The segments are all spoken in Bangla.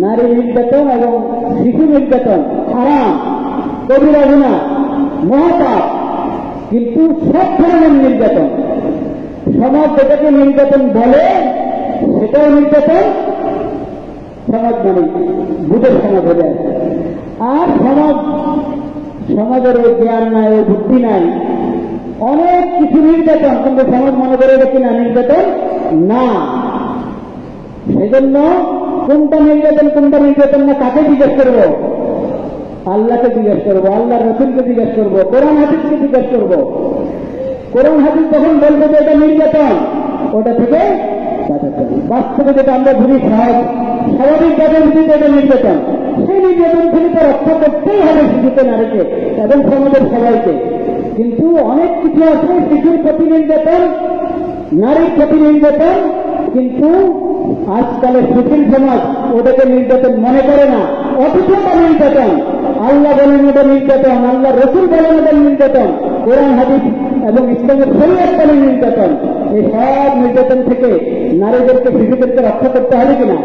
নারী নির্যাতন এবং শিশু নির্যাতন হারাম, কবিরা গুনাহ, মহাপাপ। কিন্তু সব ধরনের নির্যাতন, সমাজ যেটাকে নির্যাতন বলে সেটাও নির্যাতন। সমাজ মানে বুধের সমাজ হয়ে যায়। আর সমাজের ওই জ্ঞান নাই, ওই বুদ্ধি নাই, অনেক কিছু নির্যাতন, কিন্তু সমাজ মনে করে দেখি না নির্যাতন না। সেজন্য কোনটা নির্যাতন না কাকে জিজ্ঞেস করবো? আল্লাহকে জিজ্ঞেস করবো, আল্লাহ রসুলকে জিজ্ঞেস করবো, কোরআন হাদিসকে জিজ্ঞেস করবো। কোরআন হাদিস যখন বলবো যে এটা নির্যাতন, ওটা থেকে বাস্তবে যেটা আমরা ঘুরি স্বাভাবিক যাদের ভিত্তিতে এটা নির্যাতন, সেই নির্যাতন থেকে তো রক্ষা করতেই হবে শিশুকে, নারীকে এবং সমাজের সবাইকে। কিন্তু অনেক কিছু আছে শিশুর প্রতি নির্যাতন, নারীর প্রতি নির্যাতন, কিন্তু আজকালের শিশির সমাজ ওটাকে নির্যাতন মনে করে না, অথচ ওটা নির্যাতন। আল্লাহ বলেন ওটা নির্যাতন, আল্লাহ রসুল বলেন ওটা নির্যাতন, কোরআন হাদিস এবং ইসলামের শরীয়ত বলেন নির্যাতন। এই সব নির্যাতন থেকে নারীদেরকে, শিশুদেরকে রক্ষা করতে হবে কিনা?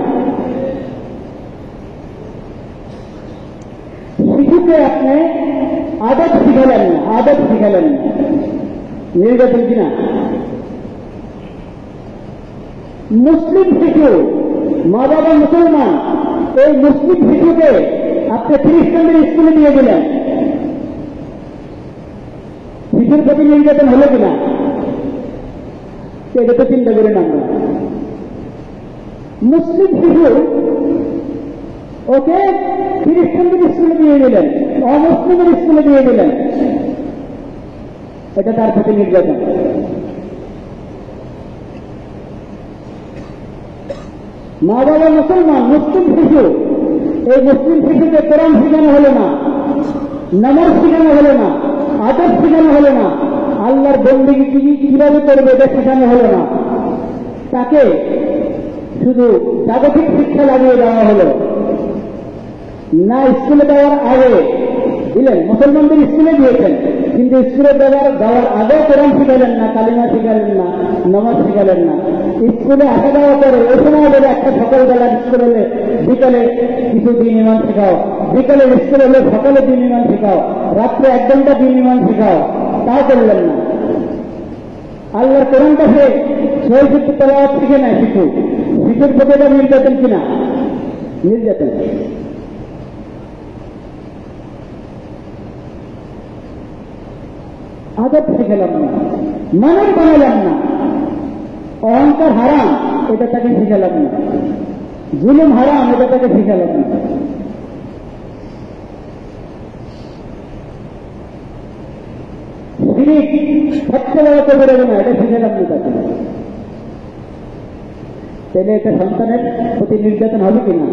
শিশুকে আপনি আদব শিখালেন না, নির্যাতন কিনা? মুসলিম শিশু, মা বাবা মুসলমান, এই মুসলিম শিশুকে আপনি খ্রিস্টানদের স্কুলে দিয়ে দিলেন, শিশুর প্রতি নির্যাতন হলো কিনা? এটা তো চিন্তা করেন আমরা। মুসলিম শিশু ওকে খ্রিস্টানদের স্কুলে দিয়ে দিলেন, অমুসলিমের স্কুলে দিয়ে দিলেন, এটা তার প্রতি নির্যাতন। মা বাবা মুসলমান, মুসলিম শিশু, এই মুসলিম শিশুকে কোরআন শিখানো হলো না, নামাজ শিখানো হলো না, আদব শিখানো হলো না, আল্লাহর বন্দেগী কিভাবে করবে এটা শেখানো হলো না, তাকে শুধু জাগতিক শিক্ষা লাগিয়ে দেওয়া হলো না। স্কুলে দেওয়ার আগে দিলেন, মুসলমানদের স্কুলে দিয়েছেন, কিন্তু স্কুলে দেওয়ার আগে কোরআন শিখালেন না, কালিমা শিখালেন না, নামাজ শিখালেন না। স্কুলে আসা যাওয়া করে ওই সময় বলে একটা সকালবেলা স্কুল হলে বিকালে কিছু দিন ইমান শেখাও, বিকালে স্কুল হলে সকালে দিন ইমান শেখাও, রাত্রে 1 ঘন্টা দিন ইমান শেখাও, তাও করলেন না। আল্লাহর কোরআনটা সে ৬ তেলাওয়াত শিখে নেয় শিশুর প্রতি এটা নির্যাতন কিনা? নির্যাতন। আদব শিখালাম না, মানব বানালাম না, অহংকার হারাম এটা তাকে শিখালাম না, জুলুম হারাম এটা তাকে শিখালাম না। শিরিক সবচেয়ে বড় কবিরা গুনাহ, এটা শিখালাম না তাকে। তাহলে এটা সন্তানের প্রতি নির্যাতন হবে কিনা?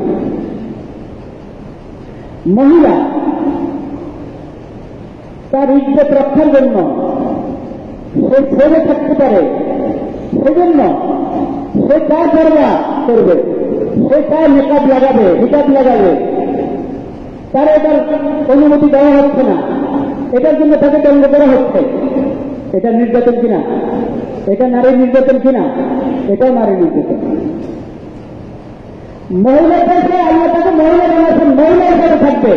মহিলা তার ইজ্জত রক্ষার জন্য সে ছেড়ে থাকতে পারে, সেজন্য সে তার পর্দা করবে, সে তার নিকাব লাগাবে, তার এটার অনুমতি দেওয়া হচ্ছে না, এটার জন্য তাকে দণ্ড করা হচ্ছে। এটা নির্যাতন কিনা? এটা নারীর নির্যাতন কিনা? এটাও নারীর নির্যাতন। মহিলাদেরকে আল্লাহ তাকে মহিলা বানাচ্ছেন, মহিলা হিসেবে থাকবে।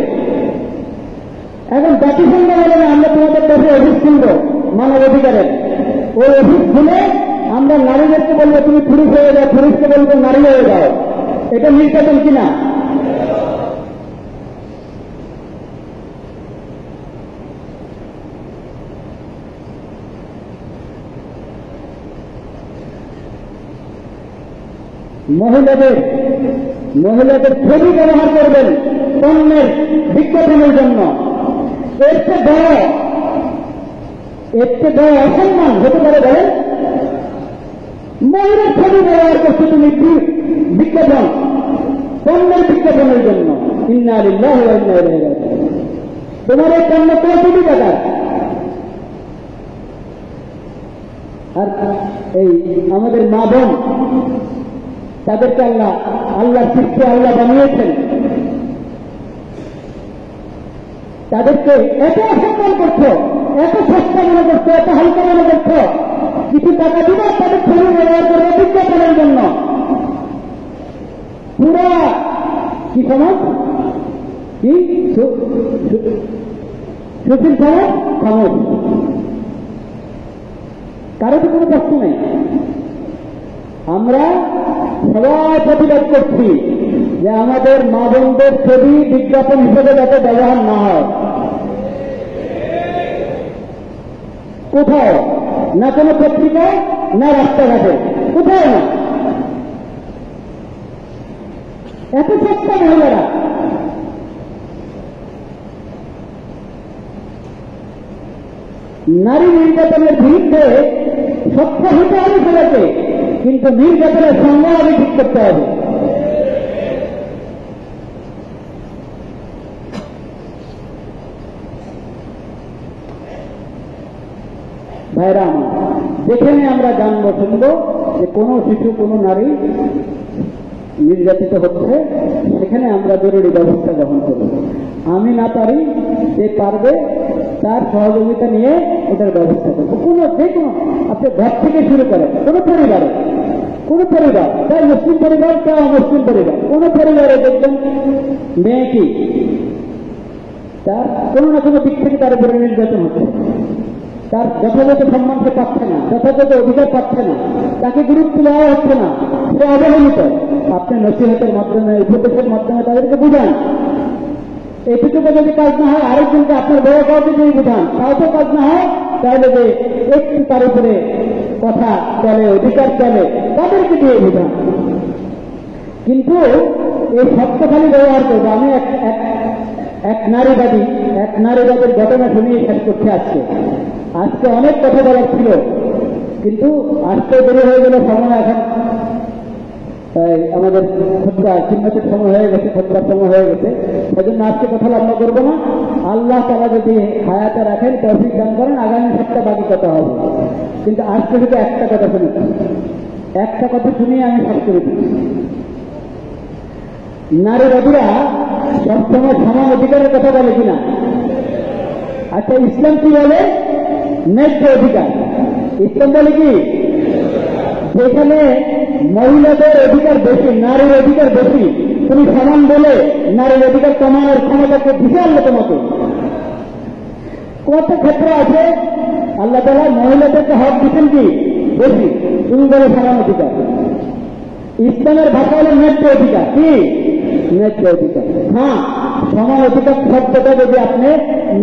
এখন জাতিসংঘ বলে না আমরা তোমাদের কাছে অফিস খুলব মানব অধিকারের, ওই অফিস খুলে আমরা নারীদেরকে বলবো তুমি পুরুষ হয়ে যাও, পুরুষকে বলবো নারী হয়ে যাও। এটা নির্যাতন কিনা? মহিলাদের ছবি ব্যবহার করবেন পণ্যের বিজ্ঞাপনের জন্য। এর চেয়ে বড় অসম্মান হতে পারে বলেন? মহিলার ছবি ব্যবহার করছে তুমি বিজ্ঞাপন, পণ্যের বিজ্ঞাপনের জন্য। ইন্না লিল্লাহি ওয়া ইন্না ইলাইহি রাজিউন। তোমার এই পণ্য কোটি টাকার। আর এই আমাদের মা বোন, তাদেরকে আল্লাহর সৃষ্টি আল্লাহ বানিয়েছেন, তাদেরকে এত অসম্মান করছো, এত সস্তা মনে করছো, এত হালকা মনে করছো, কিছু টাকা দিব তাদের ছবি ব্যবহার করবে বিজ্ঞাপনের জন্য। কি সমাজ? কি সুশীল সমাজ? সমাজ কারো তো কোনো প্রশ্ন নেই। আমরা সবাই প্রতিবাদ করছি যে আমাদের মা বোনদের ছবি বিজ্ঞাপন হিসেবে যাতে ব্যবহার না হয়। কোথাও না কোনো পত্রিকায়, না রাস্তাঘাটে, কোথাও না। এত সস্তা মহিলারা। নারী নির্যাতনের বিরুদ্ধে সত্য হতে হবে সবাইকে, কিন্তু নির্যাতনের সঙ্গে আগে ঠিক করতে হবে। ভাইরা আমার, যেখানে আমরা জানবো শুনবো যে কোনো শিশু, কোনো নারী নির্যাতিত হচ্ছে, সেখানে আমরা জরুরি ব্যবস্থা গ্রহণ করব। আমি না পারি, যে পারবে তার সহযোগিতা নিয়ে এটার ব্যবস্থা করবো। কোনো যে কোনো আপনি ঘর থেকে শুরু করেন, কোনো পরিবারে, কোনো পরিবার, চাই মুসলিম পরিবার, চাই অমুসলিম পরিবার, কোনো পরিবারে দেখবেন মেয়ে কি তার কোনো না কোনো দিক থেকে তার উপরে নির্যাতন হচ্ছে, তার যথাযথ সম্মান সে পাচ্ছে না, যথাযথ অধিকার পাচ্ছে না, তাকে গুরুত্ব দেওয়া হচ্ছে না, সে অবহেলিত। আপনি নসিহতের মাধ্যমে, উপদেশের মাধ্যমে তাদেরকে বুঝান। এইটুকু যদি কাজ না হয়, আরেকজনকে আপনার বড় কাউকে যদি বুঝান, তাও তো কাজ না হয়, তাহলে যে একটু তার উপরে কথা চলে, অধিকার চলে, তাদেরকে দিয়ে বুঝান। কিন্তু এই শব্দখালি ব্যবহার করবো। আমি এক নারীবাদীর ঘটনা শুনিয়ে শেষ করতে আসছে। আজকে অনেক কথা বলার ছিল, কিন্তু আসতে দেরি হয়ে গেলে সময় এখন আমাদের খুতবা চিহ্নের সময় হয়ে গেছে, খুতবার সময় হয়ে গেছে। সেজন্য আজকে কথা লম্বা করবো না। আল্লাহ তাআলা যদি হায়াতে রাখেন, তৌফিক দান করেন, আগামী সপ্তাহ বাকি কথা হবে। কিন্তু আজকে শুধু একটা কথা শুনেছি, একটা কথা শুনিয়ে আমি শেষ করে দিচ্ছি। নারীবাদীরা সবসময় সমান অধিকারের কথা বলে কিনা? আচ্ছা, ইসলাম কি বলে? ন্যায্য অধিকার। ইসলাম বলে কি? যেখানে মহিলাদের অধিকার বেশি, নারীর অধিকার বেশি, তুমি সমান বলে নারীর অধিকার কমানোর ক্ষমতাকে দিতে আল্লাহ তোমাকে। কত ক্ষেত্র আছে আল্লাহ তাআলা মহিলাদেরকে হক দিচ্ছেন কি বেশি, তুমি বলে সমান অধিকার। ইসলামের ভাষা হল ন্যায্য অধিকার। কি ন্যায্য অধিকার? হ্যাঁ, সমান অধিকার শব্দটা যদি আপনি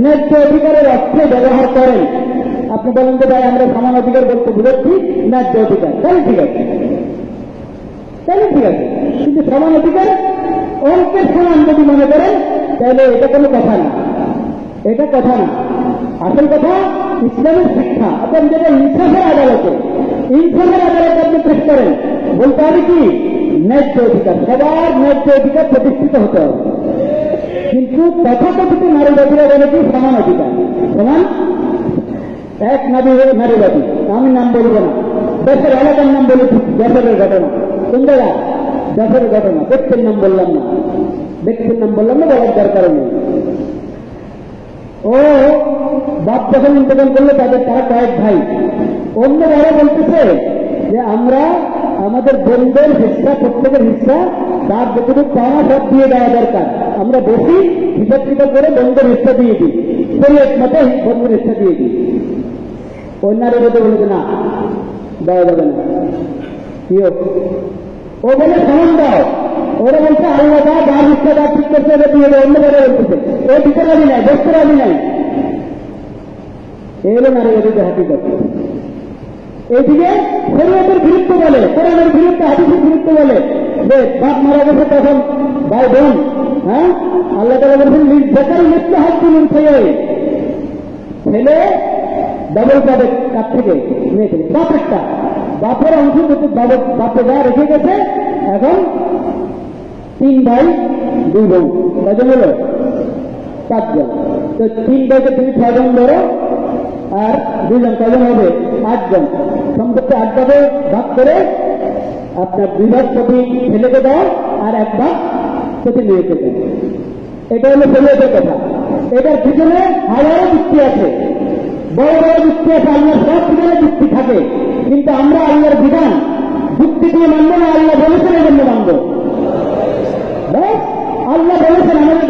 ন্যায্য অধিকারের অর্থে ব্যবহার করেন, আপনি বলেন যে ভাই আমরা সমান অধিকার বলতে বুঝাচ্ছি ন্যায্য অধিকার, তাহলে ঠিক আছে, তাহলে ঠিক আছে। কিন্তু সমান অধিকার অল্পের সমান যদি মনে করেন, তাহলে এটা কোনো কথা না, এটা কথা না। আসল কথা ইসলামের শিক্ষা। আপনি যেটা ইনসাফের আদালতে আপনি পেশ করেন, বলতে হবে কি ন্যায্য অধিকার, সবার ন্যায্য অধিকার প্রতিষ্ঠিত হতে হবে। কিন্তু তথাকথিত নারীবাদীরা বলে কি সমান অধিকার, সমান। এক নারীবাদী, আমি নাম বলবো না, দেশের এলাকার নাম বলেছি, দেশের ঘটনা, কোন জায়গা দেশের ঘটনা, ব্যক্তির নাম বললাম না, বলার দরকার নেই। ও বাপ যখন ইন্তেকাল করলে তারা কয়েক ভাই অন্য ভাইরা বলতেছে যে আমরা আমাদের বোনদের হিস্সা, প্রত্যেকের হিস্সা তার যতটুকু পাওয়া সব দিয়ে দেওয়া দরকার, আমরা বেশি হিসাব কিতাব করে বোনদের হিস্সা দিয়ে দিই, শরীয়ত মতো বোনদের হিস্সা দিয়ে দিই। ওই নারীবাদী বলেছে না, দেওয়া যাবে না। কি ও বলে সমান দাও, ওরা বলছে আল্লাহ দা যার হিস্সা যা ঠিক করছে ওরা দিয়ে দেয়, অন্য জায়গায় বলতেছে ও দিতে রাজি নাই, বসতে রাজি নাই। এই হলো নারীবাদীদের হাকিকত। এইদিকে শরীয়তের বিরুদ্ধে বলে, কোরআনের বিরুদ্ধে, হাদিসের বিরুদ্ধে বলে যে বাপ মারা গেছে তখন ভাই বোন, হ্যাঁ আল্লাহ তাআলা বলছেন নির্যাতন মৃত্যু হাত তুলুন, ছেলে ডবল পাবে কাছ থেকে মেয়ে থেকে, বাপের অংশ কিন্তু বাপে যা রেখে গেছে। এখন 3 ভাই 2 বোন, কজন হলো? 7 জন। তো 3 ভাইকে তুমি 6 জন ধরো, আর 2 জন, কজন হবে? 8 জন। সম্পত্তি 8 ভাগে ভাগ করে আপনার 2 ভাগ প্রতি ছেলেকে দাও, আর 1 ভাগ প্রতি মেয়েকে দাও। এটা হলো শরীয়তের কথা। এটার পিছনে হাজারো যুক্তি আছে, বড় বড় যুক্তি আছে, আল্লাহর সব পিছনে যুক্তি থাকে। কিন্তু আমরা আল্লাহর বিধান যুক্তি দিয়ে মানবো না, আল্লাহ বলেছেন এই জন্য মানবো।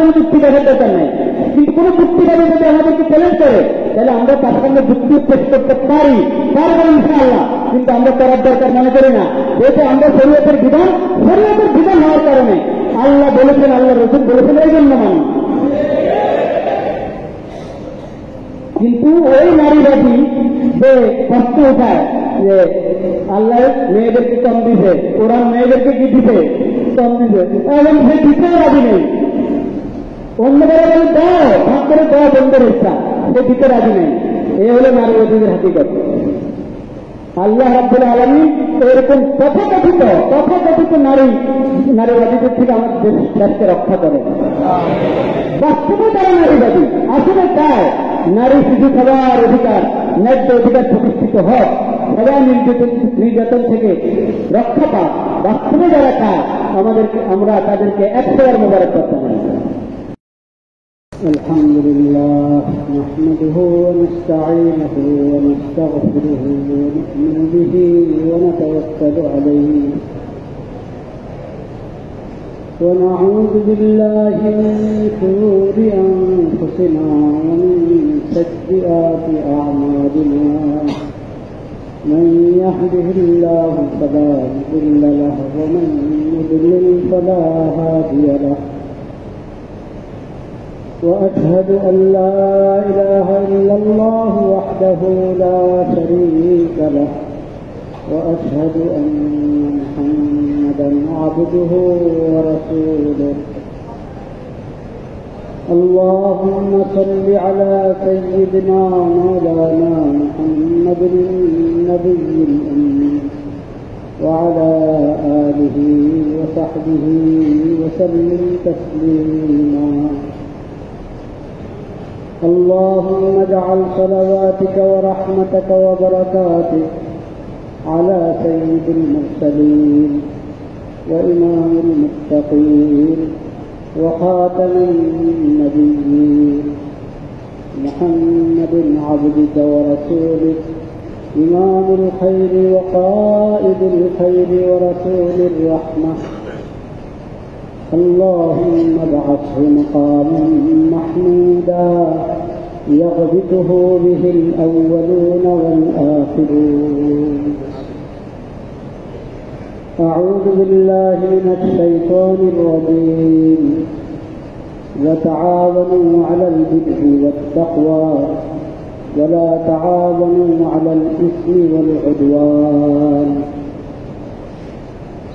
কোনো যুক্তি দেখার দরকার নেই, কিন্তু কোনো যুক্তিবাদী যদি আমাদেরকে চ্যালেঞ্জ করে তাহলে আমরা তার সামনে যুক্তি পেশ করতে পারি, পারবো ইনশাআল্লাহ। কিন্তু আমরা করার দরকার মনে করি না, যেহেতু আমরা শরীয়তের বিধান হওয়ার কারণে আল্লাহ বলেছেন, আল্লাহ রসুল বলেছেন, এই জন্য মানি। কিন্তু ওই নারীবাদী যে প্রশ্ন উঠায় যে আল্লাহ মেয়েদেরকে কম দিছে, কোরআন মেয়েদেরকে কি দিছে, কম দিছে, এবং সে দিতেও রাজি নেই। অন্যদের বলে দাও, ভাগ করে দেওয়া বন্ধের ইচ্ছা, সে দিতে রাজি নেই। এ হলো নারীবাদীদের হাকিকত। আল্লাহ রাব্বুল আলামিন এরকম তথাকথিত নারীবাদীদের থেকে আমাদের দেশকে রক্ষা করে। বাস্তবে তারা নারীবাদী, আসলে চায় নারী শিশু সবার অধিকার, ন্যায্য অধিকার প্রতিষ্ঠিত হোক, সবাই নির্যাতন থেকে রক্ষা পাক। বাস্তবে যারা চায় আমরা তাদেরকে 100 মোবারক করতে পারি। الحمد لله نحمده ونستعينه ونستغفره ونؤمن به ونتوكل عليه ونعوذ بالله من شرور أنفسنا ومن سيئات أعمالنا من يهده الله فلا مضل له ومن يضلل فلا هادي له وأشهد أن لا إله إلا الله وحده لا شريك له وأشهد أن محمدا عبده ورسوله اللهم صل على سيدنا مولانا محمد النبي الأمي وعلى آله وصحبه وسلم تسليما اللهم اجعل صلواتك ورحمتك وبركاتك على سيد المرسلين وإمام المتقين وخاتم النبيين محمد عبدك ورسولك إمام الخير وقائد الخير ورسول الرحمة اللهم ابعثه مقاما محمودا يغبطه به الأولون والآخرون أعوذ بالله من الشيطان الرجيم وتعاونوا على البر والتقوى ولا تعاونوا على الإثم والعدوان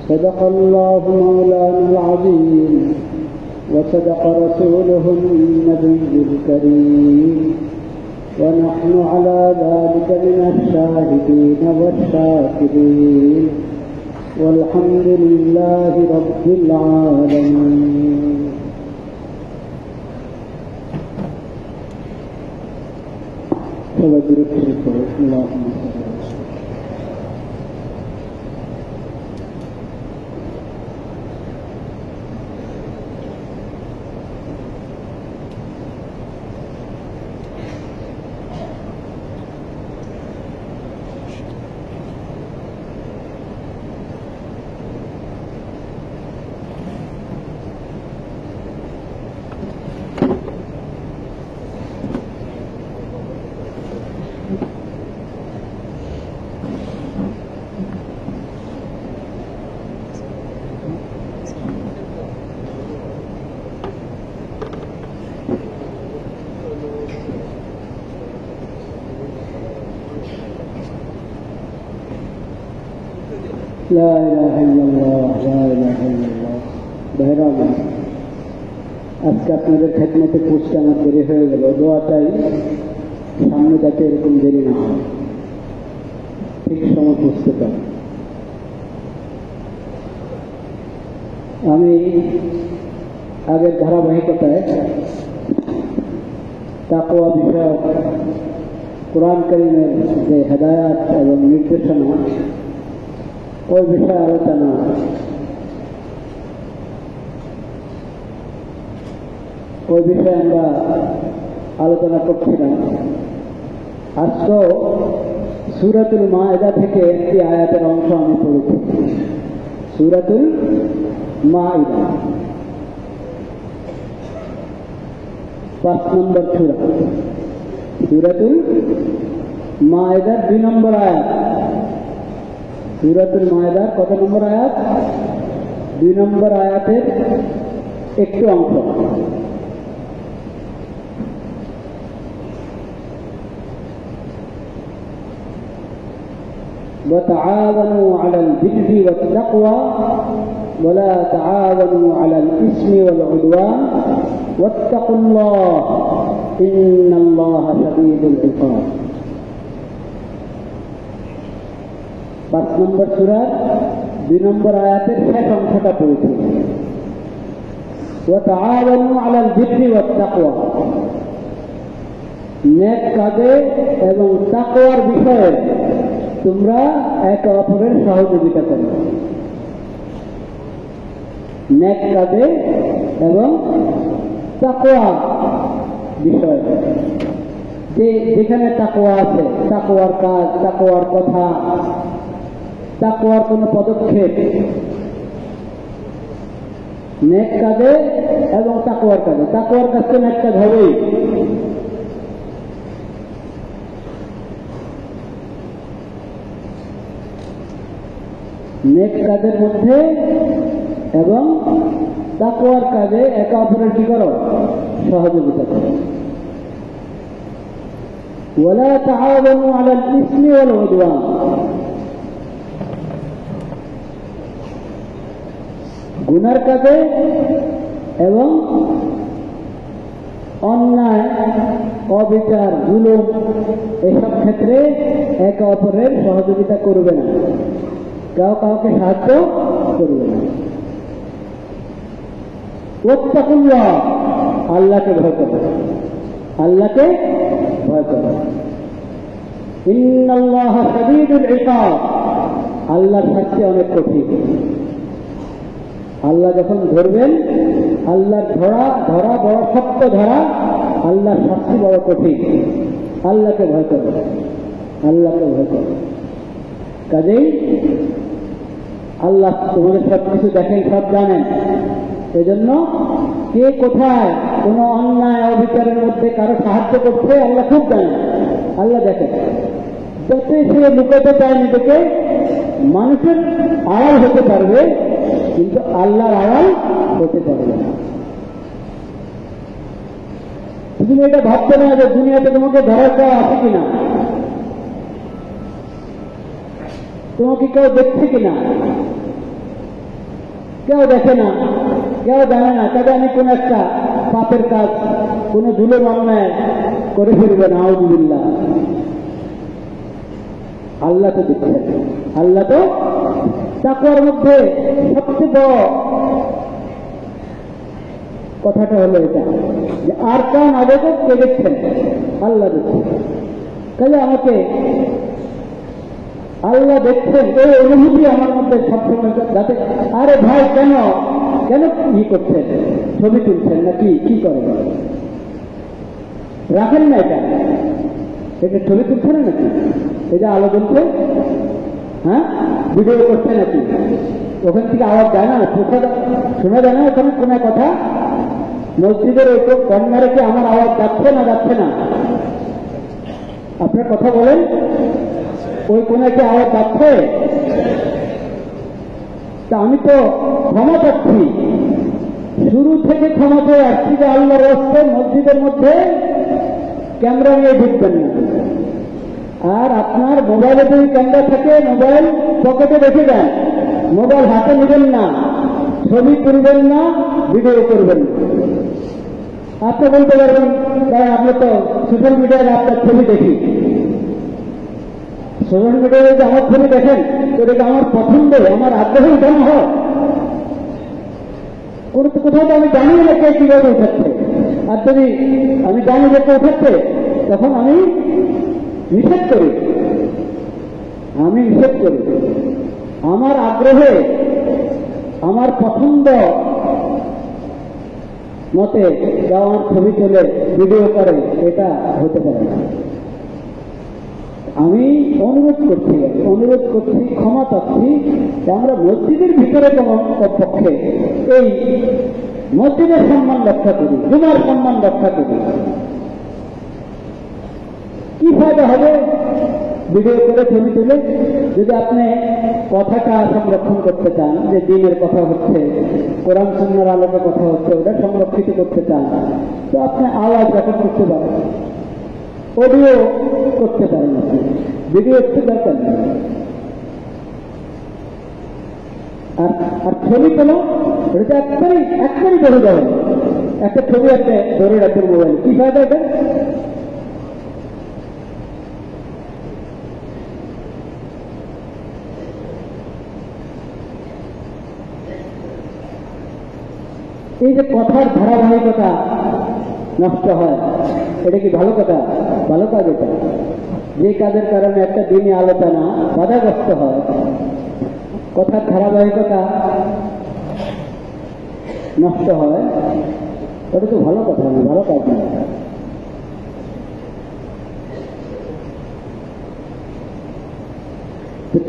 صدق الله مولانا العظيم وصدق رسوله النبي الكريم ونحن على ذلك من الشاهدين والشاكرين والحمد لله رب العالمين اللهم لا إله إلا الله لا إله إلا الله بهرام আজকে আপনাদের খেদমতে পৌঁছতে আমার দেরি হয়ে গেল। দোয়া চাই সামনে যাতে এরকম দেরি না হয়, ঠিক সময় পৌঁছতে পারে। আমি আগের ধারাবাহিকতায় তাকওয়া বিষয়ক কোরআন কারীমের যে হেদায়াত এবং নির্দেশনা ওই বিষয়ে আলোচনা আমরা আলোচনা করছিলাম। আজকেও সূরাতুল মায়েদা থেকে একটি আয়াতের অংশ আমি পড়েছি। সূরাতুল মায়েদা 5 নম্বর সূরা, সূরাতুল মায়েদার 2 নম্বর আয়াত। সূরাতুল মায়েদার কত নম্বর আয়াত? 2 নম্বর আয়াতের একটু অংশ। وتعاونوا على البر والتقوى ولا تعاونوا على الإثم والعدوان واتقوا الله إن الله شديد العقاب। 5 নম্বর সূরার 2 নম্বর আয়াতের শেষ অংশটা পড়েছি। وتعاونوا على البر والتقوى, নেক কাজে এবং তাকওয়ার বিষয়ে তোমরা একে অপরের সহযোগিতা করো। নেক কাজে এবং তাকওয়া বিষয়, যেখানে তাকওয়া আছে, তাকওয়ার কাজ, তাকওয়ার কথা, তাকওয়ার কোন পদক্ষেপ, নেক কাজে এবং তাকওয়ার কাজে। তাকওয়ার কাজ তো নেক কাজ হবেই। নেক কাজের মধ্যে এবং তাকওয়ার কাজে একে অপরের কি করো? সহযোগিতা করো। ওয়ালা তাআওয়ানু আলাল ইসমি ওয়াল উদওয়ান, গুনার কাজে এবং অন্যায়, অবিচার, জুলুম এসব ক্ষেত্রে একে অপরের সহযোগিতা করবে না, কেউ কাউকে সাহায্য করবে না। ওয়াত্তাকুল্লাহ, আল্লাহকে ভয় করো, আল্লাহকে ভয় করো। ইন্নাল্লাহা শাদীদুল ইকাব, আল্লাহর শাস্তি অনেক কঠিন। আল্লাহ যখন ধরবেন, আল্লাহর ধরা বড় শক্ত ধরা, আল্লাহর শাস্তি বড় কঠিন। আল্লাহকে ভয় করো, আল্লাহকে ভয় করো। কাজেই আল্লাহ তোমাদের সব কিছু দেখেন, সব জানেন। এজন্য কে কোথায় কোন অন্যায় অবিচারের মধ্যে কারো সাহায্য করছে আল্লাহ খুব জানেন, আল্লাহ দেখেন। যাতে সে লুকাতে চায় নিজেকে, মানুষের আড়াল হতে পারবে কিন্তু আল্লাহর আড়াল হতে পারবে না। তুমি এটা ভাবতে না যে দুনিয়াতে তোমাকে ধরার দেওয়া আছে কিনা, তোমাকে কেউ দেখছে কিনা, কেউ দেখে না, কেউ জানে না। তবে আমি কোন একটা পাপের কাজ, কোন জুলুম অন্যায় করে ফেলবে না, আউযুবিল্লাহ। আল্লাহ তো দেখছেন, আল্লাহ তো। তাকওয়ার মধ্যে সবচেয়ে বড় কথাটা হলো এটা যে আর কান আবেদক কে দেখছেন? আল্লাহ দেখছেন। তাহলে আমাকে আল্লাহ দেখছেন এই অনুভূতি আমার মধ্যে সবসময়, যাতে আরে ভাই কেন কেন কি করছেন, ছবি তুলছেন নাকি কি করেন, রাখেন না এটা, এটা ছবি তুলছে না নাকি, এটা আলো জ্বলছে, হ্যাঁ ভিডিও করছে নাকি, ওখান থেকে আওয়াজ যায় না, শোনা যায় না ওখানে কোন কথা? মসজিদের ওই কর্নারে কি আমার আওয়াজ যাচ্ছে না যাচ্ছে না? আপনার কথা বলেন, ওই কোন কি আওয়াজ যাচ্ছে? তা আমি তো ক্ষমা চাচ্ছি, শুরু থেকে ক্ষমা পেয়ে আসছি যে আল্লাহর রাস্তায় মসজিদের মধ্যে ক্যামেরা নিয়ে ঢুকবেন না। আর আপনার মোবাইলে যদি ক্যামেরা থাকে, মোবাইল পকেটে রেখে দেন, মোবাইল হাতে নেবেন না, ছবি তুলবেন না, ভিডিও করবেন না। আপনি বলতে পারবেন আপনি তো সোশ্যাল মিডিয়ায় আপনার ছবি দেখি, সোশ্যাল মিডিয়ায় যদি আমার ছবি দেখেন তো এটা আমার পছন্দ, আমার আগ্রহ উঠানো হয়। কোথাও তো আমি জানি না কে কিভাবে উঠাচ্ছে, আর যদি আমি জানি যে কে উঠাচ্ছে তখন আমি নিষেধ করি, আমি নিষেধ করি। আমার আগ্রহে, আমার পছন্দ মতে কেউ আমার ছবি তুলে ভিডিও করে, এটা হতে পারে না। আমি অনুরোধ করছি, ক্ষমা চাচ্ছি যে আমরা মসজিদের ভিতরে পক্ষে এই মসজিদের সম্মান রক্ষা করি, জুমার সম্মান রক্ষা করি। কি ফায়দা হবে ভিডিও করে ছবি তুলে? যদি আপনি কথাটা সংরক্ষণ করতে চান, যে দিনের কথা হচ্ছে, কোরআন সুন্নাহর আলোকে কথা হচ্ছে, ওটা সংরক্ষিত করতে চান, তো আপনি আওয়াজ রেকর্ড করতে পারেন, অডিও করতে পারেন, ভিডিও একটু দরকার নেই। আর ছবি তোলা, এটা একবারই ধরে যাবে। একটা ছবি আপনি ধরে রাখবেন মোবাইল, কি ফায়দা এটা? এই যে কথার ধারাবাহিকতা নষ্ট হয়, এটা কি ভালো কথা? ভালো কাজ এটা। যে কাজের কারণে একটা দিনে আলোচনা বাধাগ্রস্ত হয়, কথার ধারাবাহিকতা নষ্ট হয়, ওটা তো ভালো কথা না, ভালো কাজ না।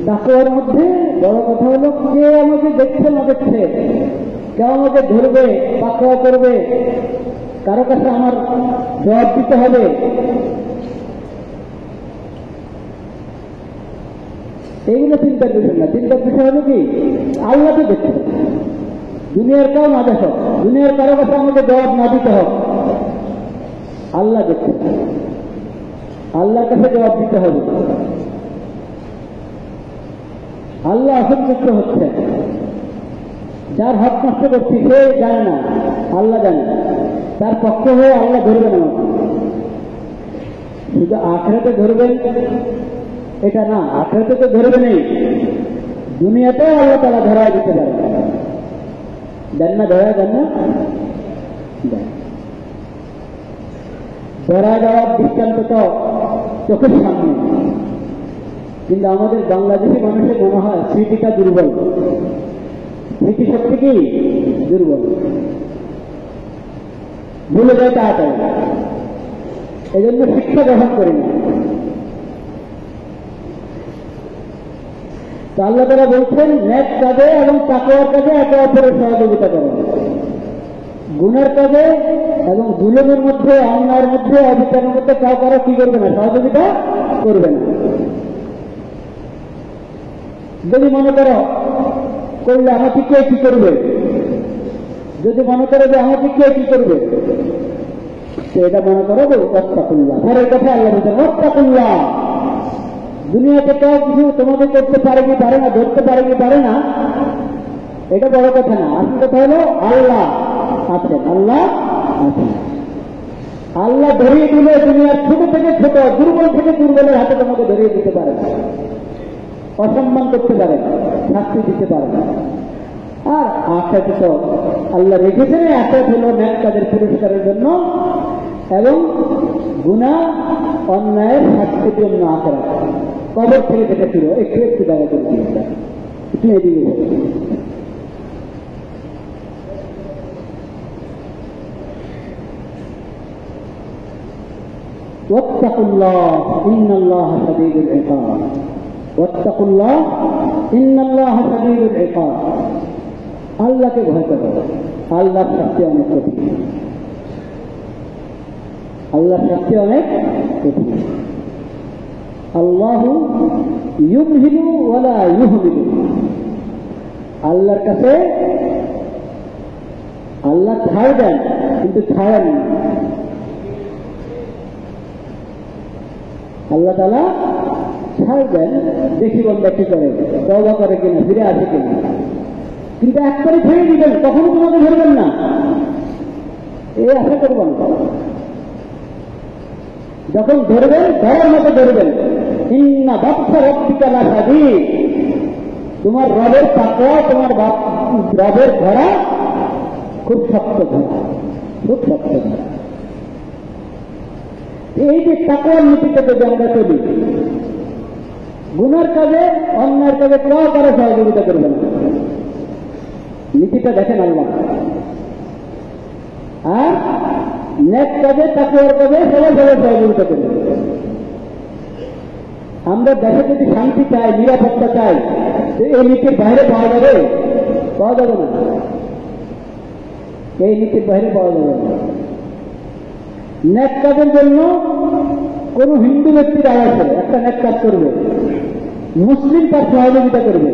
তাকওয়ার মধ্যে বড় কথা হলো, কে আমাকে দেখছে না দেখছে, কেউ আমাকে ধরবে, পাকড়াও করবে, কারো কাছে আমার জবাব দিতে হবে, এইগুলো চিন্তার বিষয় না। চিন্তার বিষয় হলো কি, আল্লাহকে দেখতে হবে, দুনিয়ার কেউ না দেখ, দুনিয়ার কারো কাছে আমাকে জবাব না দিতে হবে, আল্লাহ দেখতে হবে, আল্লাহর কাছে জবাব দিতে হবে। আল্লাহ অসন্তুষ্ট হচ্ছে, যার হক নষ্ট করছি সে জানে না, আল্লাহ জানে, তার পক্ষ হয়ে আল্লাহ ধরবেন আমাকে। শুধু আখিরাতে ধরবেন এটা না, আখিরাতে তো ধরবেনই, দুনিয়াতেও আল্লাহ তাআলা ধরায় দিতে পারে। দেন না? ধরা দেন না? ধরা দেওয়ার দৃষ্টান্ত তো চোখের সামনে, কিন্তু আমাদের বাংলাদেশি মানুষের মনে হয় স্মৃতিটা দুর্বল, স্মৃতি শক্তি কি দুর্বল, ভুলে যায় তাড়াতাড়ি, এই জন্য শিক্ষা গ্রহণ করি না। তো আল্লাহ তাআলা বলছেন, নেক কাজে এবং তাকওয়ার কাজে একে অপরের সহযোগিতা করেন, গুনার কাজে এবং জুলুমের মধ্যে, অন্যায়ের মধ্যে, অবিচারের মধ্যে কেউ কারো কি করবে না, সহযোগিতা করবে না। যদি মনে করো করলে আমাকে কে কি করবে, যদি মনে করো যে আমাকে কে কি করবে, তো এটা মনে করো যে ওয়াত্তাকুল্লাহ। পরের কথা আল্লাহ বলছেন ওয়াত্তাকুল্লাহ। দুনিয়াতে কেউ কিছু তোমাদের করতে পারে কি পারে না, ধরতে পারে কি পারে না, এটা বড় কথা না। আসল কথা হলো আল্লাহ আছেন, আল্লাহ আছেন। আল্লাহ ধরিয়ে দিলে দুনিয়ার ছোট থেকে ছোট, দুর্বল থেকে দুর্বলের হাতে তোমাকে ধরিয়ে দিতে পারে না, অসম্মান করতে পারে না, শাস্তি দিতে পারে না। আর আখিরাতে তো আল্লাহ রেখেছেন, আখিরাত হলো নেক কাজের পুরস্কারের জন্য এবং গুনাহ অন্যায়ের শাস্তির জন্য আখিরাত। কবর থেকে যেটা ছিল একটু একটু জায়গা করে দিয়েছে, একটু এদিকে ওয়াত্তাকুল্লাহ ইন্নাল্লাহা শাদীদুল ইকাব। ওয়াত্তাকুল্লাহ ইন্নাল্লাহা শাদীদুল ইকাব। আল্লাহকে ভয় করো, আল্লাহর শাস্তি অনেক কঠিন, আল্লাহর শাস্তি অনেক কঠিন। আল্লাহু ইউমহিলু ওয়ালা ইউহমিলু। আল্লাহর কাছে আল্লাহ ছাড় দেন কিন্তু ছাড়েন না। আল্লাহ তাআলা ছাড় দেন, দেখি বন্ধা কি করে, তওবা করে কিনা, ফিরে আসে কিনা, কিন্তু একবারে ছেড়ে দিবেন, কখনো তোমাকে ধরবেন না, এই আশা করবেন না। যখন ধরবেন ধরার মতো ধরবেন। ইন্না বাতশা রাব্বিকা লাশাদীদ। তোমার রবের তাকওয়া, তোমার রবের ধরা খুব শক্ত ধরা, খুব শক্ত ধরা। এই যে তাকওয়ার নীতিতে যদি আমরা চলি, গুনার কাজে অন্যায়ের কাজে কেউ কারো সহযোগিতা করবে না, নীতিটা দেখেন আল্লাহ। আর নেক কাজে, তাকওয়ার কাজে সবাই সবাই সহযোগিতা করবে। আমরা দেশে যদি শান্তি চাই, নিরাপত্তা চাই, তো এই নীতির বাইরে পাওয়া যাবে? পাওয়া যাবে না। এই নীতির বাইরে পাওয়া যাবে না। নেক কাজের জন্য কোন হিন্দু ব্যক্তির আওয়াজে একটা নেক কাজ করবে, মুসলিম তার সহযোগিতা করবে।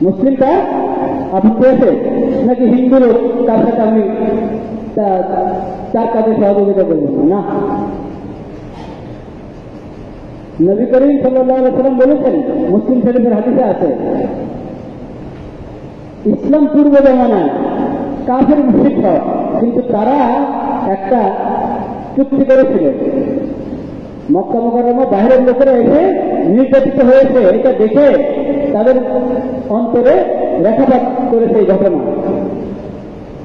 মুসলিম তার আপত্তি আছে নাকি হিন্দু লোক তার সাথে আমি তার কাজে সহযোগিতা করবো না? নবী করিম সাল্লাল্লাহু আলাইহি ওয়াসাল্লাম বলেছেন, মুসলিম শরীফের হাদিসে আছে, ইসলাম পূর্ব জমানায় কাফের মুশরিক হয়, কিন্তু তারা একটা চুক্তি করেছিল, মক্কা মুকাররমা বাইরের লোকেরা এসে নির্যাতিত হয়েছে, এটা দেখে তাদের অন্তরে রেখাপাত করেছে এই ঘটনা,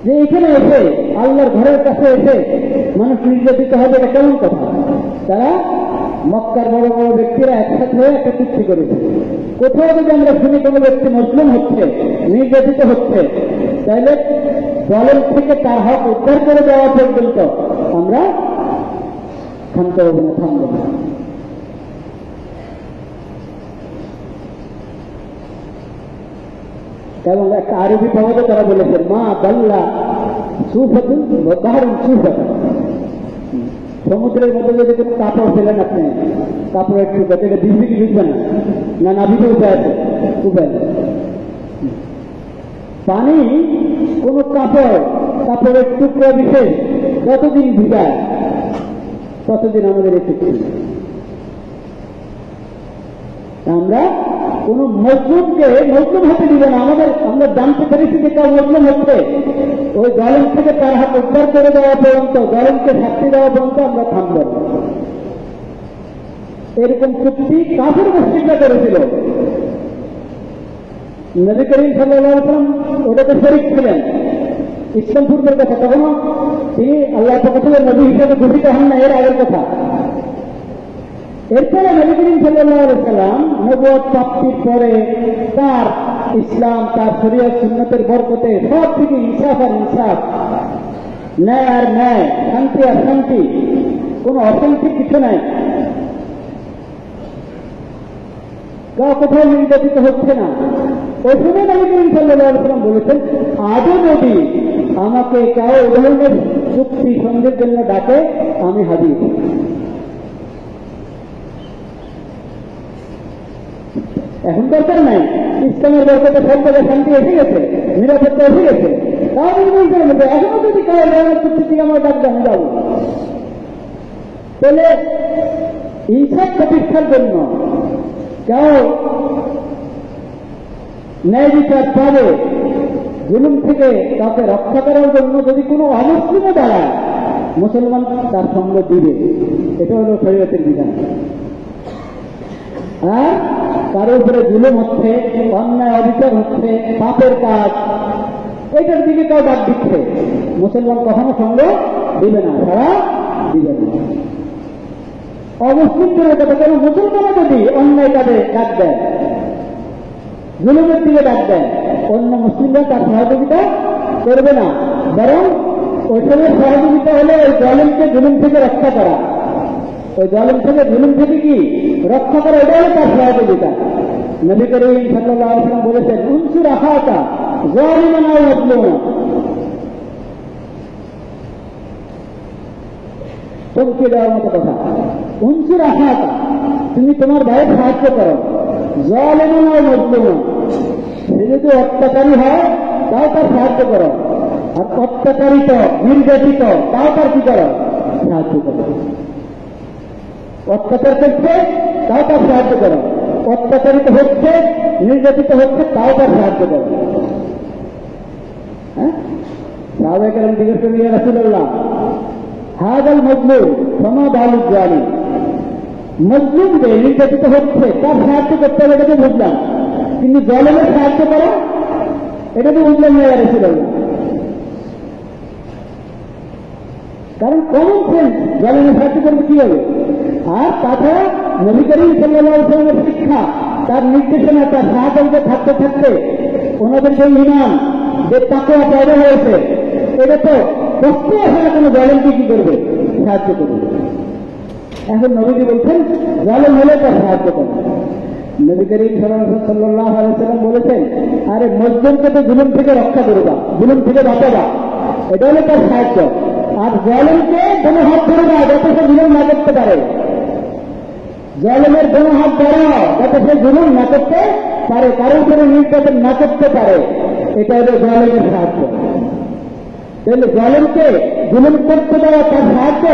যে এখানে এসে আল্লাহর ঘরের কাছে এসে মানুষ নির্যাতিত হবে, এটা কেমন কথা। তারা মক্কার বড় বড় ব্যক্তিরা একসাথে হয়ে একটা চুক্তি করেছে, কোথাও যদি আমরা শুনি কোনো ব্যক্তি মুসলিম হচ্ছে, নির্যাতিত হচ্ছে, তাহলে দলের থেকে তার হক উদ্ধার করে দেওয়া পর্যন্ত আমরা ক্ষান্ত হব না, থামব না। এবং একটা আরবি প্রবাদে তারা বলেছেন, মা দাল্লা সুফাতুন বাহরুন সুফাতুন, সমুদ্রের মধ্যে যদি কোনো কাপড় ফেলেন আপনি, কাপড়ের টুকরো, এটা ভিজবে কি ভিজবে না? না, নাভিতে উঠে আছে, উপায় না। পানি কোন কাপড়ের টুকরা বিশেষ যতদিন ভিজায় ততদিন আমাদের এই চুক্তি। আমরা কোন মজলুমকে মজলুম হতে দিব না। আমরা জানতে পেরেছি যে কেউ মজলুম হচ্ছে, ওই জালেম থেকে তার হাত উদ্ধার করে দেওয়া পর্যন্ত, জালেমকে শাস্তি দেওয়া পর্যন্ত আমরা থামব না। এরকম চুক্তি কাফের মুশরিকরা করেছিল। নবী করিম সাল্লাল্লাহু আলাইহি ওয়াসাল্লাম ওটাতে শরীক ছিলেন, ইসলাম পূর্বের কথা, তখনও তিনি আল্লাহ তাআলার নবী হিসেবে ঘোষিত হন না, এর আগের কথা। এরপরে নবী করিম সাল্লাল্লাহু আলাইহি ওয়াসাল্লাম নবুয়ত প্রাপ্তির পরে তার ইসলাম, তার শরীয়ত সুন্নতের বরকতে সব থেকে ইনসাফ আর ইনসাফ, ন্যায় আর ন্যায়, শান্তি আর শান্তি, কোন অশান্তির কিছু নাই, কেউ কোথাও নির্যাতিত হচ্ছে না। ওই সময় নবী করিম সাল্লাল্লাহু আলাইহি ওয়াসাল্লাম বলেছেন, আজও যদি আমাকে কেউ এই ধরনের চুক্তি সন্ধির জন্য ডাকে, আমি হাজির। এখন দরকার নাই, ইসলামের বরকতে সব জায়গায় শান্তি এসে গেছে, নিরাপত্তা এসে গেছে, তাহলে এখনো যদি কেউ চুক্তি থেকে আমার ডাকতে আমি যাবো। তাহলে ইনসাফ প্রতিষ্ঠার জন্য কেউ ন্যায় বিচার পাবে, জুলুম থেকে তাকে রক্ষা করার জন্য যদি কোনো অমুসলিমও দাঁড়ায়, মুসলমান তার সঙ্গ দিবে। এটা হল শরীয়তের বিধান। আর কারো উপরে জুলুম হচ্ছে, অন্যায় অবিচার হচ্ছে, পাপের কাজ, এটার দিকে কেউ ডাক দিচ্ছে, মুসলমান কখনো সঙ্গ দিবে না, সারা দিবে না। অমুসলিমদের কথা কেন, মুসলমানও যদি অন্যায় কাজে ডাক দেয়, জুলুমের দিকে ডাক দেয়, অন্য মুসলিমরা তার সহযোগিতা করবে না, বরং ওইখানে সহযোগিতা হলে ওই জালেমকে জুলুম থেকে রক্ষা করা, ওই জালেম থেকে জুলুম থেকে কি রক্ষা করা, এটা হলো তার সহযোগিতা। নবী করিম সাল্লাল্লাহু আলাইহি ওয়াসাল্লাম বলেছেন, উনসুর আখাকা যালিমান আও মাজলুমান, চমকে দেওয়ার মতো কথা। উনসুর আখাকা, তুমি তোমার ভাইয়ের সাহায্য করো, যালিমান আও মাজলুমান, সে যদি অত্যাচারী হয় তাও তার সাহায্য করো, আর অত্যাচারিত নির্যাতিত তাও তার কি করো, সাহায্য করো। অত্যাচার করছে তাও তার সাহায্য করো, অত্যাচারিত হচ্ছে, নির্যাতিত হচ্ছে, তাও তার সাহায্য করো। হ্যাঁ, সাহাবায়ে কেরাম জিজ্ঞেস করলেন, ইয়া রাসূলুল্লাহ, হাযাল মাজলুম ফামা বালুল জালিম, মজলুম যে নির্যাতিত হচ্ছে তার সাহায্য করতে হবে, এটাকে বুঝলাম, কিন্তু জালেমের সাহায্য করা এটাকে বুঝলাম না, ইয়া রাসূলুল্লাহ। কারণ কমন সেন্স, জালেমের সাহায্য করতে কি হবে? আর তাছাড়া নবী করিম সাল্লাল্লাহু আলাইহি ওয়াসাল্লামের শিক্ষা, তার নির্দেশনা, তার সাহায্যে থাকতে থাকতে ওনাদের যে ঈমান, যে তাকওয়া পয়দা হয়েছে, এটা তো কষ্ট আসে না কোনো জালেমকে কি করবে, সাহায্য করবে। এখন নবীজি বলছেন, জালেম হলে তার সাহায্য করবে। নবী করিম সাল্লাল্লাহু আলাইহি ওয়াসাল্লাম বলেছেন, আরে মজলুমকে তো জুলুম থেকে রক্ষা করবা, জুলুম থেকে বাঁচাবা, এটা হলো তার সাহায্য। আর জালেমকে কোনো হাত ধরবা যাতে সে জুলুম না করতে পারে, জালেমের কোনো হাত ধরাও যাতে সে জুলুম না করতে পারে, কারোর উপরে নির্যাতন না করতে পারে, এটা হলো জালেমের সাহায্য। তাহলে জালেমকে জুলুম করতে দেওয়া তার সাহায্য,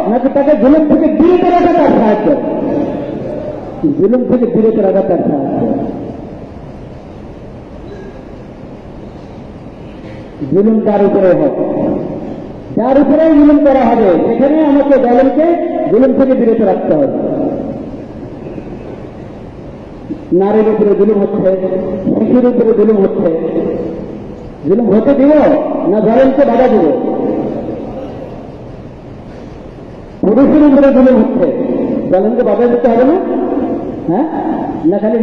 নাকি তাকে জুলুম থেকে বিরত রাখা তার সাহায্য? জুলুম থেকে বিরত রাখা তার সাহায্য। জুলুম তার উপরে হোক, যার উপরে জুলুম করা হবে সেখানে আমাকে জালেমকে জুলুম থেকে বিরত রাখতে হবে। নারীর উপরে জুলুম হচ্ছে, শিশুর উপরে জুলুম হচ্ছে, জুলুম হতে দিব না জালেমকে বাধা দিব? পুরুষের উপরে জুলুম হচ্ছে, জালেমকে বাধা দিতে হবে না? হ্যাঁ, না খালি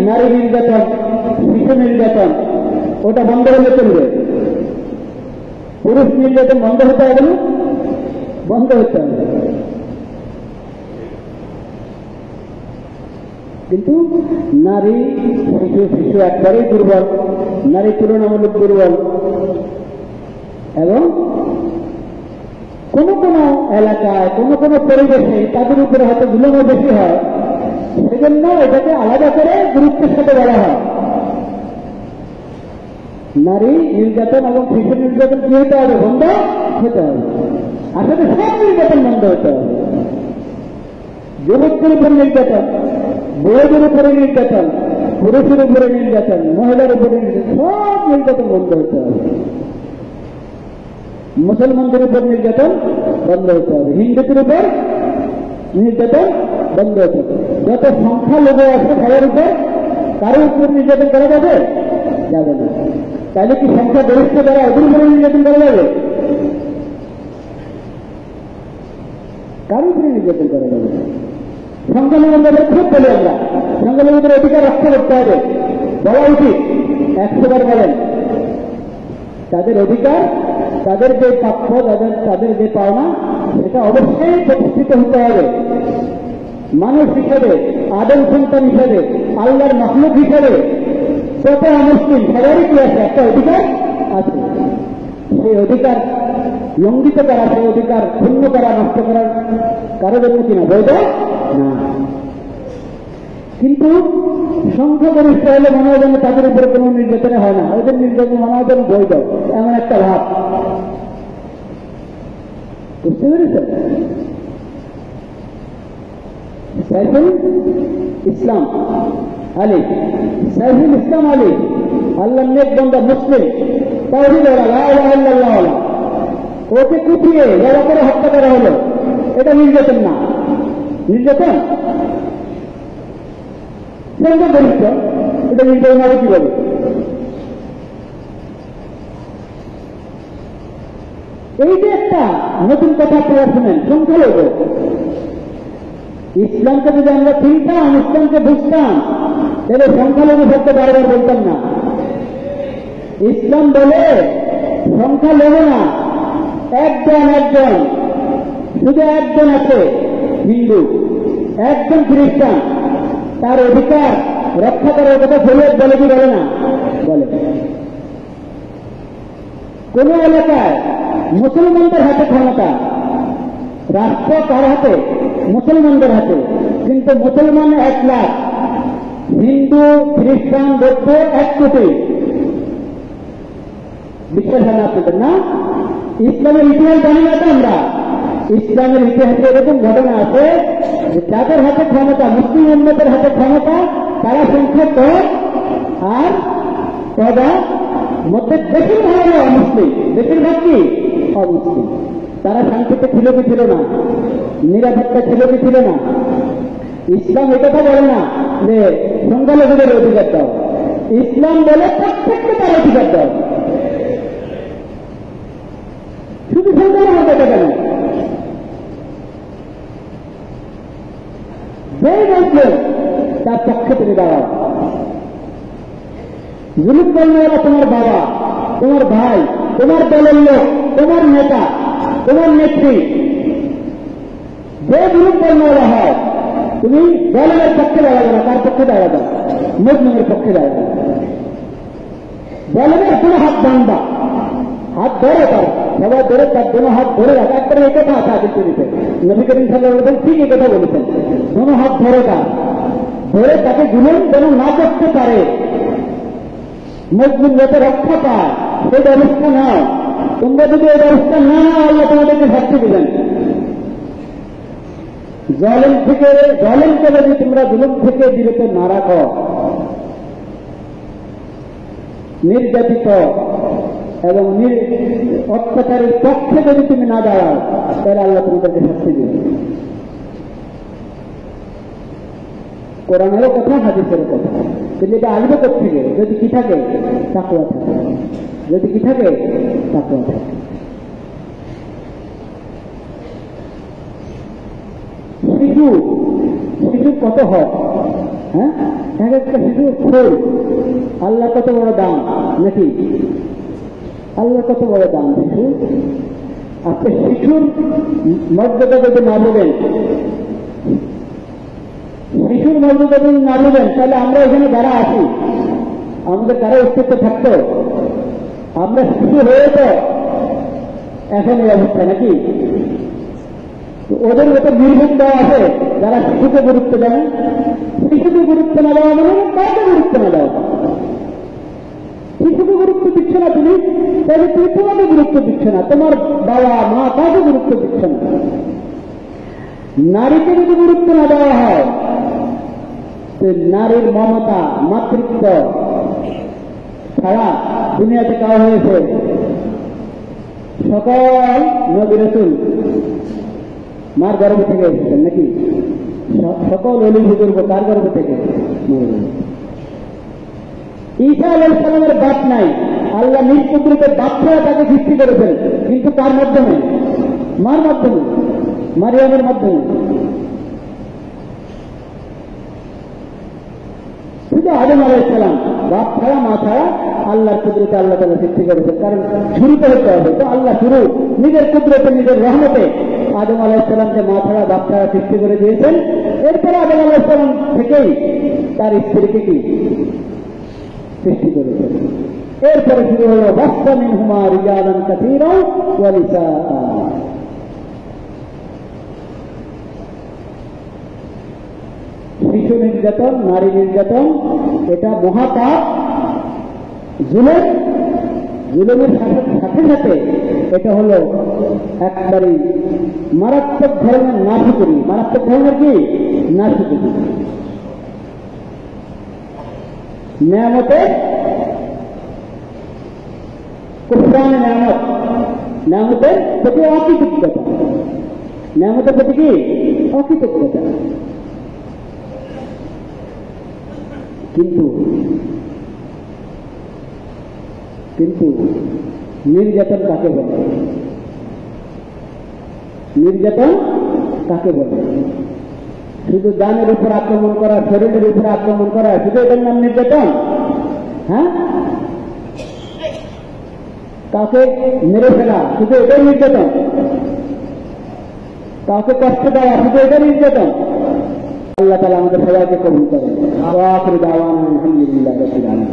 নারী নির্যাতন, শিশু নির্যাতন ওটা বন্ধ হলে চলবে, পুরুষ নির্যাতন বন্ধ হতে হবে না? বন্ধ হতে হবে। কিন্তু নারী শিশু একবারেই দুর্বল, নারী তুলনামূলক দুর্বল, এবং কোন কোন এলাকায় কোন কোন পরিবেশে তাদের উপরে হয়তো জুলুমও বেশি হয়, সেজন্য এটাকে আলাদা করে গুরুত্বের সাথে বলা হয়। নারী নির্যাতন এবং শিশু নির্যাতন কি হতে হবে? বন্ধ হতে হবে। আসলে সব নির্যাতন বন্ধ হতে হবে। যুবকদের উপর নির্যাতন, বউদের উপরে নির্যাতন, পুরুষের উপরে নির্যাতন, মহিলার উপরে নির্যাতন, সব নির্যাতন বন্ধ হতে হবে। মুসলমানদের উপর নির্যাতন বন্ধ হতে হবে, হিন্দুদের উপর নির্যাতন বন্ধ হতে হবে। যত সংখ্যা লোক আছে সবার উপর কারোর উপর নির্যাতন করা যাবে? যাবে না। তাহলে কি সংখ্যা গরিষ্ঠ দ্বারা ওদের উপরে নির্যাতন করা যাবে? কারোর উপরে নির্যাতন করা যাবে? সংখ্যালঘুদের খুব বলি আমরা, সংখ্যালঘুদের অধিকার রক্ষা করতে হবে, বলা উচিত, 100 বার বলেন। তাদের অধিকার, তাদের যে প্রাপ্য, তাদের যে পাওনা, সেটা অবশ্যই প্রতিষ্ঠিত হতে হবে। মানুষ হিসেবে, আদম সন্তান হিসেবে, আল্লাহর মাখলুক হিসেবে, যত মুসলিম সবারই কি আছে? একটা অধিকার আছে। সেই অধিকার লঙ্ঘিত করা, সেই অধিকার ক্ষুণ্ণ করা, নষ্ট করার কারো জন্য কিনা বৈধ না। কিন্তু সংখ্যাগরিষ্ঠ হলে মনে হয় যেন তাদের উপরে কোনো নির্যাতনে হয় না, ওদের নির্যাতন মনে হয় যেন বৈধ, এমন একটা ভাব। বুঝতে পেরেছেন? সাইফুল ইসলাম আলী, সাইফুল ইসলাম আলী, আল্লাহ নেক বান্দা, মুসলিম, তাওহীদ ওয়ালা, লা ইলাহা ইল্লাল্লাহ ওয়ালা, ওকে কুপিয়ে জবা করে হত্যা করা হলো। এটা নির্যাতন না? নির্যাতন সংখ্যাগরিষ্ঠ, এটা নির্যাতন হবে কিভাবে? এই যে একটা নতুন কথা আপনারা শুনেন, সংখ্যালঘু। ইসলামকে যদি আমরা চিনতাম, ইসলামকে বুঝতাম, তাহলে সংখ্যালঘু শব্দ বারবার বলতাম না। ইসলাম বলে সংখ্যালঘু না, একজন, শুধু একজন আছে হিন্দু, একজন খ্রিস্টান, তার অধিকার রক্ষা করার কথা শরীয়ত বলে কি বলে না? বলে। কোন এলাকায় মুসলমানদের হাতে ক্ষমতা, রাষ্ট্র কার হাতে? মুসলমানদের হাতে। কিন্তু মুসলমান 1 লাখ, হিন্দু, খ্রিস্টান, বৌদ্ধ 1 কোটি। বিশ্বাস হয় না আপনাদের? না? ইসলামের ইতিহাস জানি না তো আমরা। ইসলামের ইতিহাসে এরকম ঘটনা আছে যে যাদের হাতে ক্ষমতা, মুসলিম উম্মতের হাতে ক্ষমতা, তারা সংখ্যা কম, আর তদা মধ্যে বেশিরভাগ হলো অমুসলিম। বেশিরভাগ কি? অমুসলিম। তারা শান্তিতে ছিল কি ছিল না? নিরাপত্তা ছিল কি ছিল না? ইসলাম এ কথা বলে না যে সংখ্যালঘুদের অধিকার দাও, ইসলাম বলে প্রত্যেককে তার অধিকার দাও। শুধু সংখ্যালঘুর কথা কেন? যেই মুসলিম তার পক্ষে তুমি দাঁড়াও। জুলুম করলেওয়ালা তোমার বাবা, তোমার ভাই, তোমার দলের লোক, তোমার নেতা, তোমার নেত্রী, যে জুলুম করলেওয়ালা হয় তুমি জালেমের পক্ষে দাঁড়াবে না, কার পক্ষে দাঁড়াবে? মুসলিমের পক্ষে দাঁড়াবে। জালেমের কোনো হাত বান্ধা, হাত ধরে তার সবাই ধরে তার কোনো হাত ধরে রাখা। একবারে এই কথা আছে আদিত্য দিতে নবী করিম সাল্লাল্লাহু আলাইহি ওয়াসাল্লাম ঠিক এই কথা বলেছেন, কোনো হাত ধরে তার ধরে তাকে জুলুম যেন না করতে পারে, মুসলিম যাতে রক্ষা পায় সেই ব্যবস্থা নাও। তোমরা যদি এই ব্যবস্থা না নাও আল্লাহ তোমাদেরকে শাস্তি দেবেন। জালেমকে যদি তোমরা জুলুম থেকে বিরত না রাখো, নির্যাতিত এবং অত্যাচারের পক্ষে যদি তুমি না দাঁড়াও, তাহলে আল্লাহ তোমাদেরকে শাস্তি দেবে। কোরআনেরও কথা, হাদিসেরও কথা। কিন্তু এটা আসবে কোথেকে? যদি কি থাকে? তাকওয়া থাকে। যদি কি থাকে? তাকওয়া থাকে। শিশু কত হক, হ্যাঁ, এক একটা শিশু ফুল। আল্লাহ কত বড় দাম নাকি? আল্লাহ কত বড় দাম শিশু। আপনি শিশুর মর্যাদা যদি না বলেন, শিশুর মর্যাদা যদি না বলেন, তাহলে আমরা এখানে যারা আছি আমাদের কারো অস্তিত্ব থাকতো? আমরা শিশু হয়ে তো এখন এই অবস্থা নাকি? ওদের মতো নির্ভুল দেওয়া আছে যারা শিশুকে গুরুত্ব দেয়। শিশুকে গুরুত্ব না দেওয়া মানে কাউকে গুরুত্ব না দেওয়া। শিশুকে গুরুত্ব দিচ্ছে না তুমি, তাহলে তুমি তোমাকে গুরুত্ব দিচ্ছে না, তোমার বাবা মা কাউকে গুরুত্ব দিচ্ছে না। নারীকে যদি গুরুত্ব না দেওয়া হয়, নারীর মমতা মাতৃত্ব ছাড়া দুনিয়াতে কাও হয়েছে সকল নবী রাসূল মার গর্ভ থেকে এসেছেন নাকি? সকল অলি বুজুর্গ কার গর্ভ থেকে? ঈসা আলাইহিস সালামের বাপ নাই, আল্লাহ নিজ কুদরতে বাপ ছাড়া তাকে সৃষ্টি করেছেন, কিন্তু কার মাধ্যমে? মার মাধ্যমে, মারিয়ামের মাধ্যমে। শুধু আদম আলাইহিস সালাম বাপ ছাড়া মা ছাড়া আল্লাহর কুদরতে আল্লাহ তাআলা সৃষ্টি করেছেন। কারণ শুরুতে হতে হবে তো, আল্লাহ শুরু নিজের কুদরতে নিজের রহমতে আদম আলাইহিস সালামকে মা ছাড়া বাপ ছাড়া সৃষ্টি করে দিয়েছেন। এরপরে আদম আলাইহিস সালাম থেকেই তার স্ত্রীকে কি সৃষ্টি করেছেন। এরপরে শুরু হল বাসসা মিনহুমা রিজালান কাসীরান ওয়া নিসাআ। শিশু নির্যাতন, নারী নির্যাতন এটা মহাপাপ। জুলুমের সাথে সাথে এটা হলো একবারই মারাত্মক ধরনের নাশকরি। মারাত্মক ধরনের কি? নাশকরি। নেয়ামতের কুফরান, নেয়ামতের প্রতি অকৃতজ্ঞতা, নেয়ামতের প্রতি কি? অকৃতজ্ঞতা। কিন্তু নির্যাতন কাকে বলে? নির্যাতন কাকে বলে? শুধু জানের উপর আক্রমণ করা, শরীরের উপর আক্রমণ করা, শুধু এটার নাম নির্যাতন? হ্যাঁ, কাউকে মেরে ফেলা শুধু এটাই নির্যাতন? কাউকে কষ্ট দেওয়া শুধু এটাই নির্যাতন? আল্লাহ তাআলা আমাদের সবাইকে কবুল করেন। আখির দাওয়ানা আলহামদুলিল্লাহি রাব্বিল আলামিন।